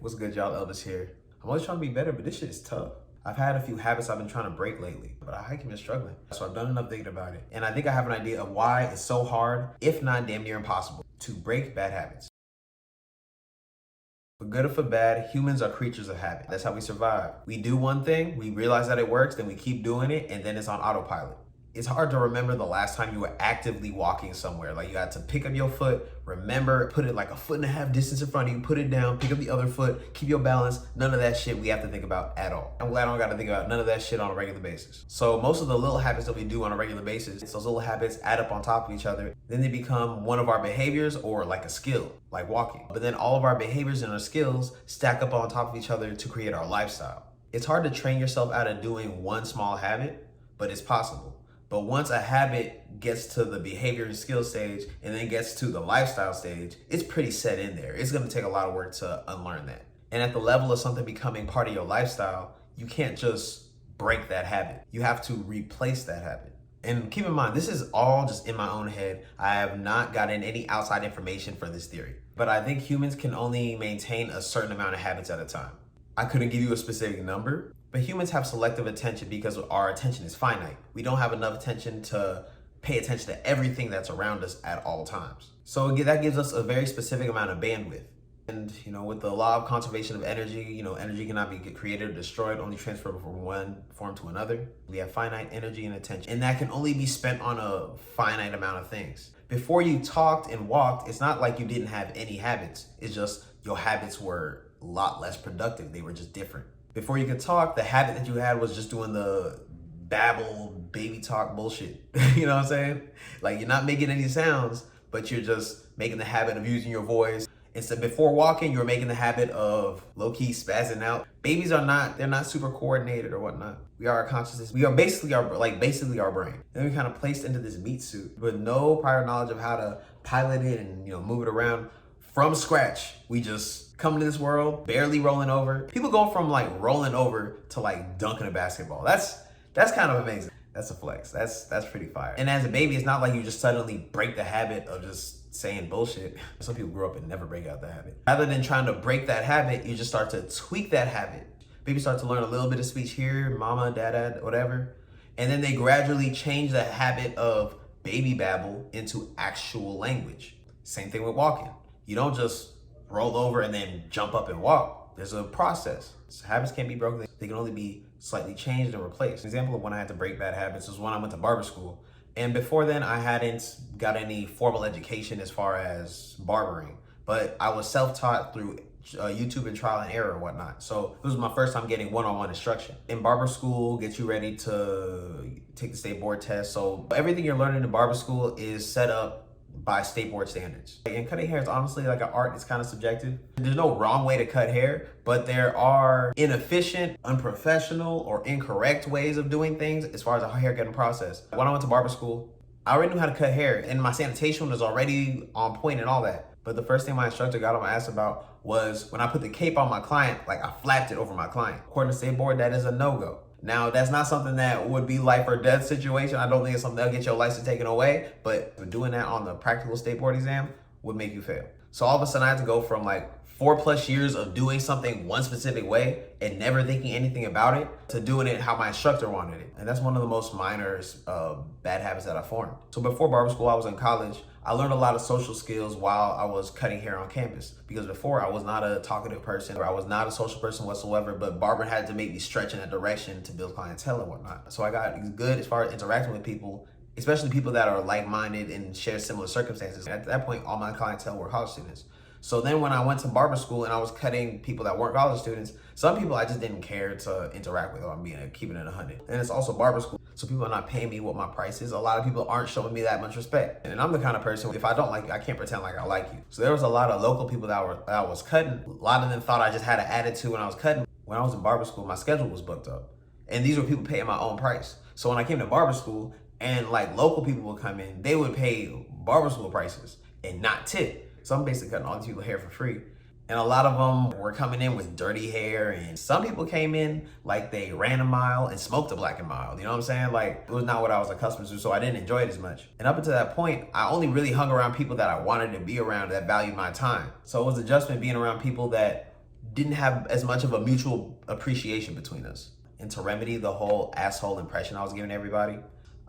What's good, y'all? Elvis here. I'm always trying to be better, but this shit is tough. I've had a few habits I've been trying to break lately, but I keep been struggling. So I've done enough thinking about it. And I think I have an idea of why it's so hard, if not damn near impossible, to break bad habits. For good or for bad, humans are creatures of habit. That's how we survive. We do one thing, we realize that it works, then we keep doing it, and then it's on autopilot. It's hard to remember the last time you were actively walking somewhere. Like, you had to pick up your foot, remember, put it like 1.5 feet distance in front of you, put it down, pick up the other foot, keep your balance. None of that shit we have to think about at all. I'm glad I don't got to think about none of that shit on a regular basis. So most of the little habits that we do on a regular basis, those little habits add up on top of each other. Then they become one of our behaviors or like a skill, like walking. But then all of our behaviors and our skills stack up on top of each other to create our lifestyle. It's hard to train yourself out of doing one small habit, but it's possible. But once a habit gets to the behavior and skill stage and then gets to the lifestyle stage, it's pretty set in there. It's gonna take a lot of work to unlearn that. And at the level of something becoming part of your lifestyle, you can't just break that habit. You have to replace that habit. And keep in mind, this is all just in my own head. I have not gotten any outside information for this theory. But I think humans can only maintain a certain amount of habits at a time. I couldn't give you a specific number, but humans have selective attention because our attention is finite. We don't have enough attention to pay attention to everything that's around us at all times. So that gives us a very specific amount of bandwidth. And with the law of conservation of energy, energy cannot be created or destroyed, only transferable from one form to another. We have finite energy and attention, and that can only be spent on a finite amount of things. Before you talked and walked, it's not like you didn't have any habits. It's just your habits were a lot less productive. They were just different. Before you could talk, the habit that you had was just doing the babble, baby talk bullshit. You know what I'm saying? Like, you're not making any sounds, but you're just making the habit of using your voice. Instead, before walking, you're making the habit of low-key spazzing out. Babies are not, they're not super coordinated or whatnot. We are our consciousness. We are basically our brain. Then we kind of placed into this meat suit with no prior knowledge of how to pilot it and, move it around from scratch. We just come into this world, barely rolling over. People go from like rolling over to like dunking a basketball. That's kind of amazing. That's a flex. That's pretty fire. And as a baby, it's not like you just suddenly break the habit of just saying bullshit. Some people grow up and never break out the habit. Rather than trying to break that habit, you just start to tweak that habit. Babies start to learn a little bit of speech here, mama, dada, whatever. And then they gradually change the habit of baby babble into actual language. Same thing with walking. You don't just roll over and then jump up and walk. There's a process. So habits can't be broken. They can only be slightly changed and replaced. An example of when I had to break bad habits was when I went to barber school. And before then, I hadn't got any formal education as far as barbering, but I was self-taught through YouTube and trial and error and whatnot. So this was my first time getting one-on-one instruction. In barber school, get you ready to take the state board test. So everything you're learning in barber school is set up by state board standards. And cutting hair is honestly like an art. It's kind of subjective. There's no wrong way to cut hair, but there are inefficient, unprofessional, or incorrect ways of doing things as far as a hair cutting process. When I went to barber school, I already knew how to cut hair, and my sanitation was already on point and all that. But the first thing my instructor got on my ass about was when I put the cape on my client, like I flapped it over my client. According to state board, that is a no-go. Now, that's not something that would be life or death situation. I don't think it's something that'll get your license taken away, but doing that on the practical state board exam would make you fail. So all of a sudden I had to go from like 4+ years of doing something one specific way and never thinking anything about it to doing it how my instructor wanted it. And that's one of the most minor bad habits that I formed. So before barber school, I was in college. I learned a lot of social skills while I was cutting hair on campus, because before I was not a talkative person, or I was not a social person whatsoever, but barbering had to make me stretch in that direction to build clientele and whatnot. So I got good as far as interacting with people, especially people that are like-minded and share similar circumstances. And at that point, all my clientele were college students. So then when I went to barber school and I was cutting people that weren't college students, some people I just didn't care to interact with, or I'm keeping it 100. And it's also barber school, so people are not paying me what my price is. A lot of people aren't showing me that much respect. And I'm the kind of person, if I don't like you, I can't pretend like I like you. So there was a lot of local people that I was cutting. A lot of them thought I just had an attitude when I was cutting. When I was in barber school, my schedule was booked up. And these were people paying my own price. So when I came to barber school and like local people would come in, they would pay barber school prices and not tip. So I'm basically cutting all these people's hair for free. And a lot of them were coming in with dirty hair, and some people came in like they ran a mile and smoked a black and mild. You know what I'm saying? Like, it was not what I was accustomed to, so I didn't enjoy it as much. And up until that point, I only really hung around people that I wanted to be around, that valued my time. So it was an adjustment being around people that didn't have as much of a mutual appreciation between us. And to remedy the whole asshole impression I was giving everybody,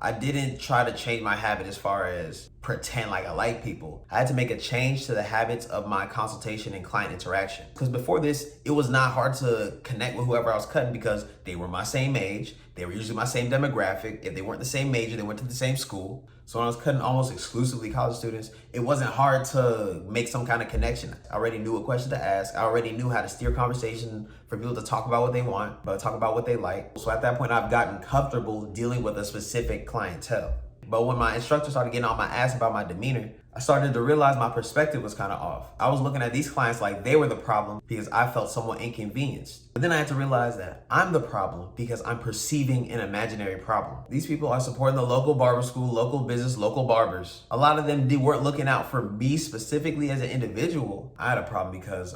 I didn't try to change my habit as far as pretend like I like people. I had to make a change to the habits of my consultation and client interaction. Because before this, it was not hard to connect with whoever I was cutting because they were my same age. They were usually my same demographic. If they weren't the same major, they went to the same school. So when I was cutting almost exclusively college students, it wasn't hard to make some kind of connection. I already knew what question to ask. I already knew how to steer conversation for people to talk about what they want, but talk about what they like. So at that point, I've gotten comfortable dealing with a specific clientele. But when my instructor started getting on my ass about my demeanor, I started to realize my perspective was kind of off. I was looking at these clients like they were the problem because I felt somewhat inconvenienced. But then I had to realize that I'm the problem because I'm perceiving an imaginary problem. These people are supporting the local barber school, local business, local barbers. A lot of them weren't looking out for me specifically as an individual. I had a problem because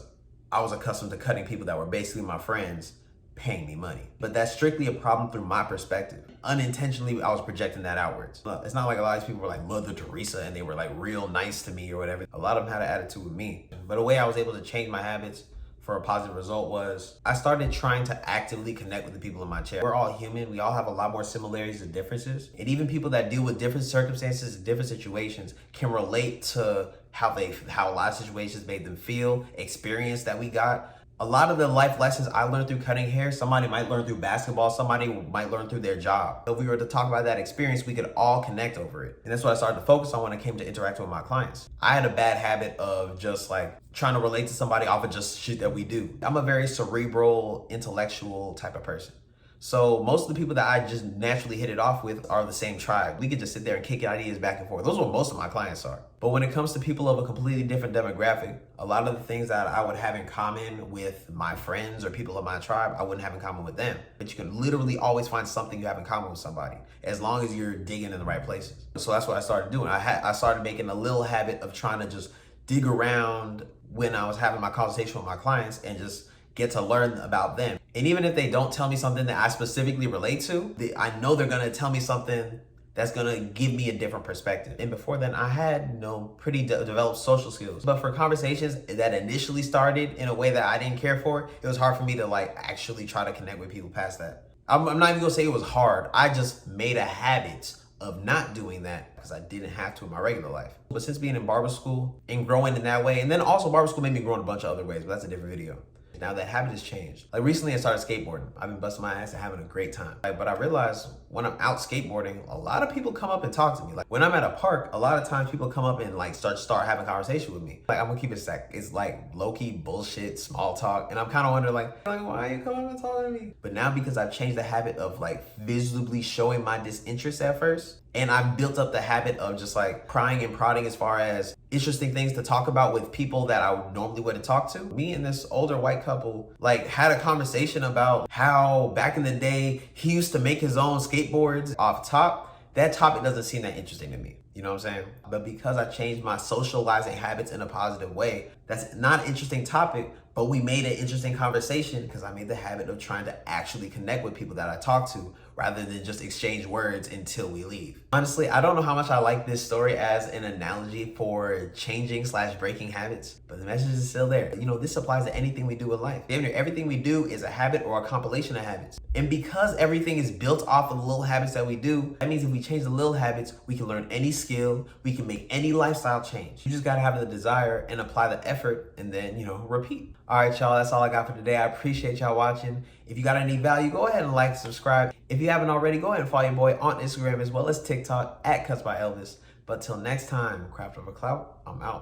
I was accustomed to cutting people that were basically my friends, paying me money. But that's strictly a problem through my perspective. Unintentionally, I was projecting that outwards. It's not like a lot of these people were like Mother Teresa and they were like real nice to me or whatever. A lot of them had an attitude with me. But a way I was able to change my habits for a positive result was I started trying to actively connect with the people in my chair. We're all human. We all have a lot more similarities than differences. And even people that deal with different circumstances, different situations can relate to how a lot of situations made them feel, experience that we got. A lot of the life lessons I learned through cutting hair, somebody might learn through basketball, somebody might learn through their job. If we were to talk about that experience, we could all connect over it. And that's what I started to focus on when it came to interacting with my clients. I had a bad habit of just like trying to relate to somebody off of just shit that we do. I'm a very cerebral, intellectual type of person. So most of the people that I just naturally hit it off with are the same tribe. We could just sit there and kick ideas back and forth. Those are what most of my clients are. But when it comes to people of a completely different demographic, a lot of the things that I would have in common with my friends or people of my tribe, I wouldn't have in common with them. But you can literally always find something you have in common with somebody, as long as you're digging in the right places. So that's what I started doing. I started making a little habit of trying to just dig around when I was having my conversation with my clients and just get to learn about them. And even if they don't tell me something that I specifically relate to, I know they're gonna tell me something that's gonna give me a different perspective. And before then, I had pretty developed social skills. But for conversations that initially started in a way that I didn't care for, it was hard for me to like actually try to connect with people past that. I'm not even gonna say it was hard. I just made a habit of not doing that because I didn't have to in my regular life. But since being in barber school and growing in that way, and then also barber school made me grow in a bunch of other ways, but that's a different video. Now that habit has changed. Like recently I started skateboarding. I've been busting my ass and having a great time. But I realized when I'm out skateboarding, a lot of people come up and talk to me. Like when I'm at a park, a lot of times people come up and like start having conversation with me. Like I'm gonna keep it stacked. It's like low-key bullshit, small talk. And I'm kind of wondering like, why are you coming up and talking to me? But now because I've changed the habit of like visibly showing my disinterest at first, and I've built up the habit of just like prying and prodding as far as interesting things to talk about with people that I normally wouldn't talk to. Me and this older white couple like had a conversation about how back in the day he used to make his own skateboards off top. That topic doesn't seem that interesting to me. You know what I'm saying? But because I changed my socializing habits in a positive way, that's not an interesting topic, but we made an interesting conversation because I made the habit of trying to actually connect with people that I talk to rather than just exchange words until we leave. Honestly, I don't know how much I like this story as an analogy for changing/breaking habits, but the message is still there. You know, this applies to anything we do in life. Damn near everything we do is a habit or a compilation of habits. And because everything is built off of the little habits that we do, that means if we change the little habits, we can learn any skill, we can make any lifestyle change. You just gotta have the desire and apply the effort and then, repeat. All right, y'all, that's all I got for today. I appreciate y'all watching. If you got any value, go ahead and like, subscribe. If you haven't already, go ahead and follow your boy on Instagram as well as TikTok @CutsByElvis. But till next time, Craft Over Clout, I'm out.